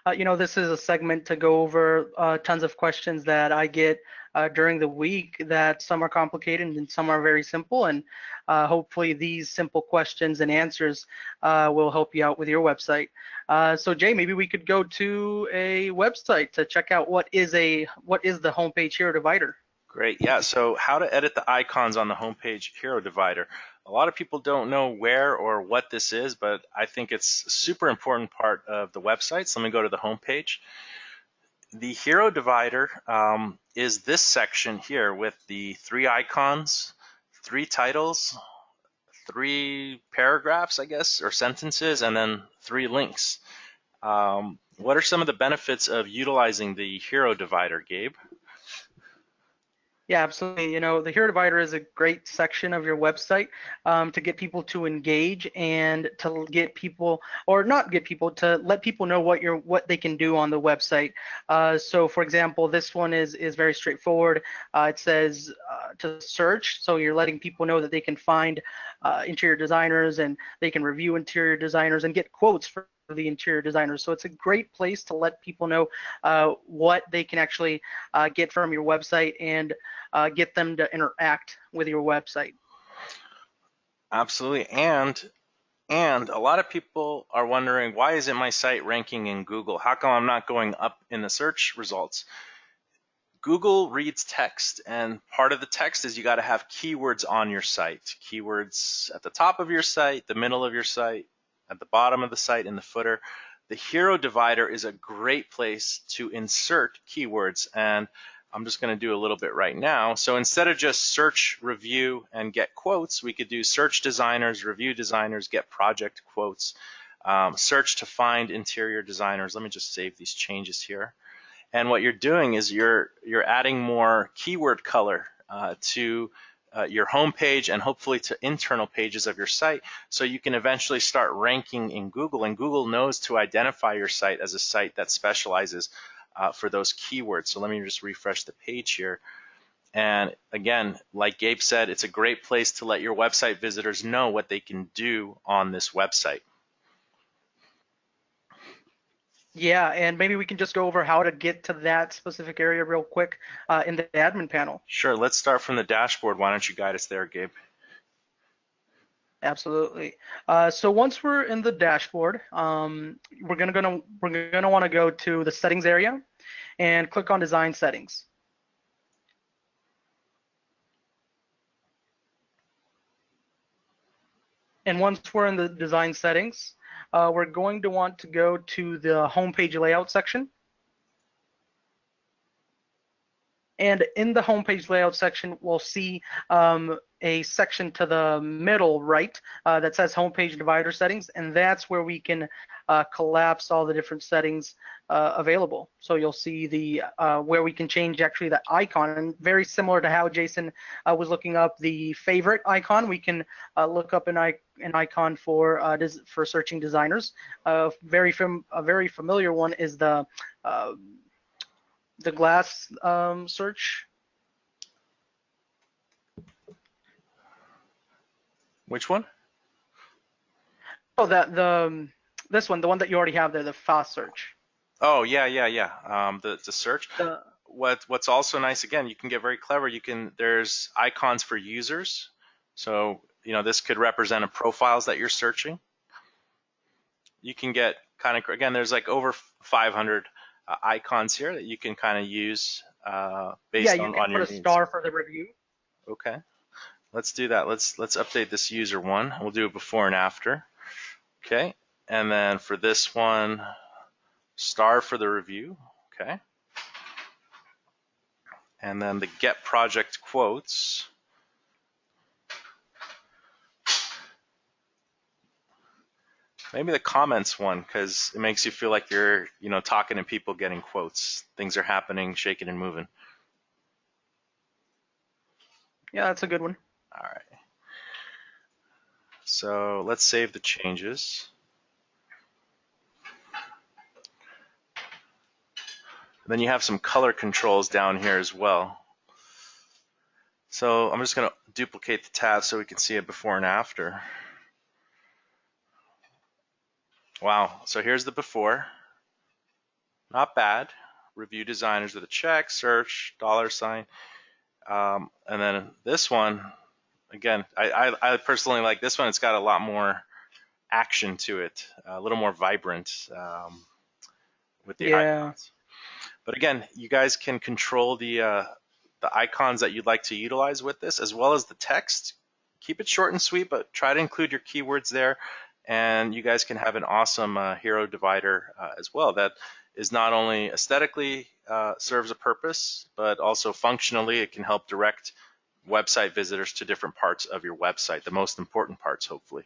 This is a segment to go over tons of questions that I get during the week, that some are complicated and some are very simple. And hopefully these simple questions and answers will help you out with your website. So Jay, maybe we could go to a website to check out what is the homepage hero divider. Great, yeah, so how to edit the icons on the homepage hero divider. A lot of people don't know where or what this is, but I think it's a super important part of the website. So let me go to the homepage. The hero divider is this section here with the 3 icons, 3 titles, 3 paragraphs, I guess, or sentences, and then 3 links. What are some of the benefits of utilizing the hero divider, Gabe? Yeah, absolutely. The Hero Divider is a great section of your website to get people to engage and to get people, or not get people, to let people know what they can do on the website. So, for example, this one is very straightforward. It says to search, so you're letting people know that they can find interior designers and they can review interior designers and get quotes for the interior designers. So it's a great place to let people know what they can actually get from your website and get them to interact with your website. Absolutely, and a lot of people are wondering, why isn't my site ranking in Google? How come I'm not going up in the search results? Google reads text, and part of the text is you got to have keywords on your site. Keywords at the top of your site, the middle of your site, at the bottom of the site, in the footer. The hero divider is a great place to insert keywords, and I'm just going to do a little bit right now. So instead of just search, review, and get quotes, we could do search designers, review designers, get project quotes, search to find interior designers. Let me just save these changes here. And what you're doing is you're adding more keyword color to your home page and hopefully to internal pages of your site, so you can eventually start ranking in Google, and Google knows to identify your site as a site that specializes for those keywords. So let me just refresh the page here. And again, like Gabe said, it's a great place to let your website visitors know what they can do on this website. Yeah, and maybe we can just go over how to get to that specific area real quick in the admin panel. Sure, let's start from the dashboard. Why don't you guide us there, Gabe? Absolutely. So once we're in the dashboard, we're gonna want to go to the settings area and click on design settings. And once we're in the design settings, we're going to want to go to the homepage layout section. And in the homepage layout section, we'll see a section to the middle right that says homepage divider settings, and that's where we can collapse all the different settings available. So you'll see the where we can change actually the icon, and very similar to how Jason was looking up the favorite icon, we can look up an icon for searching designers. A very familiar one is the glass search. Which one? Oh, this one, the one that you already have there, the fast search. Oh yeah. The search. What's also nice, again, you can get very clever. There's icons for users. So this could represent a profiles that you're searching. You can get again, there's like over 500 icons here that you can kind of use based on your needs. Yeah, you can put a star for the review. Okay, let's do that. Let's update this user one. We'll do a before and after. Okay, and then for this one, star for the review. Okay, and then the get project quotes. Maybe the comments one, because it makes you feel like you're, talking to people, getting quotes. Things are happening, shaking and moving. Yeah, that's a good one. All right. So let's save the changes. Then you have some color controls down here as well. So I'm just going to duplicate the tab so we can see it before and after. Wow, so here's the before. not bad. Review designers with a check, search, $sign. And then this one, again, I personally like this one. It's got a lot more action to it, a little more vibrant with the Yeah. icons. But again, you guys can control the icons that you'd like to utilize with this, as well as the text. Keep it short and sweet, but try to include your keywords there. And you guys can have an awesome hero divider as well that is not only aesthetically serves a purpose, but also functionally it can help direct website visitors to different parts of your website, the most important parts, hopefully.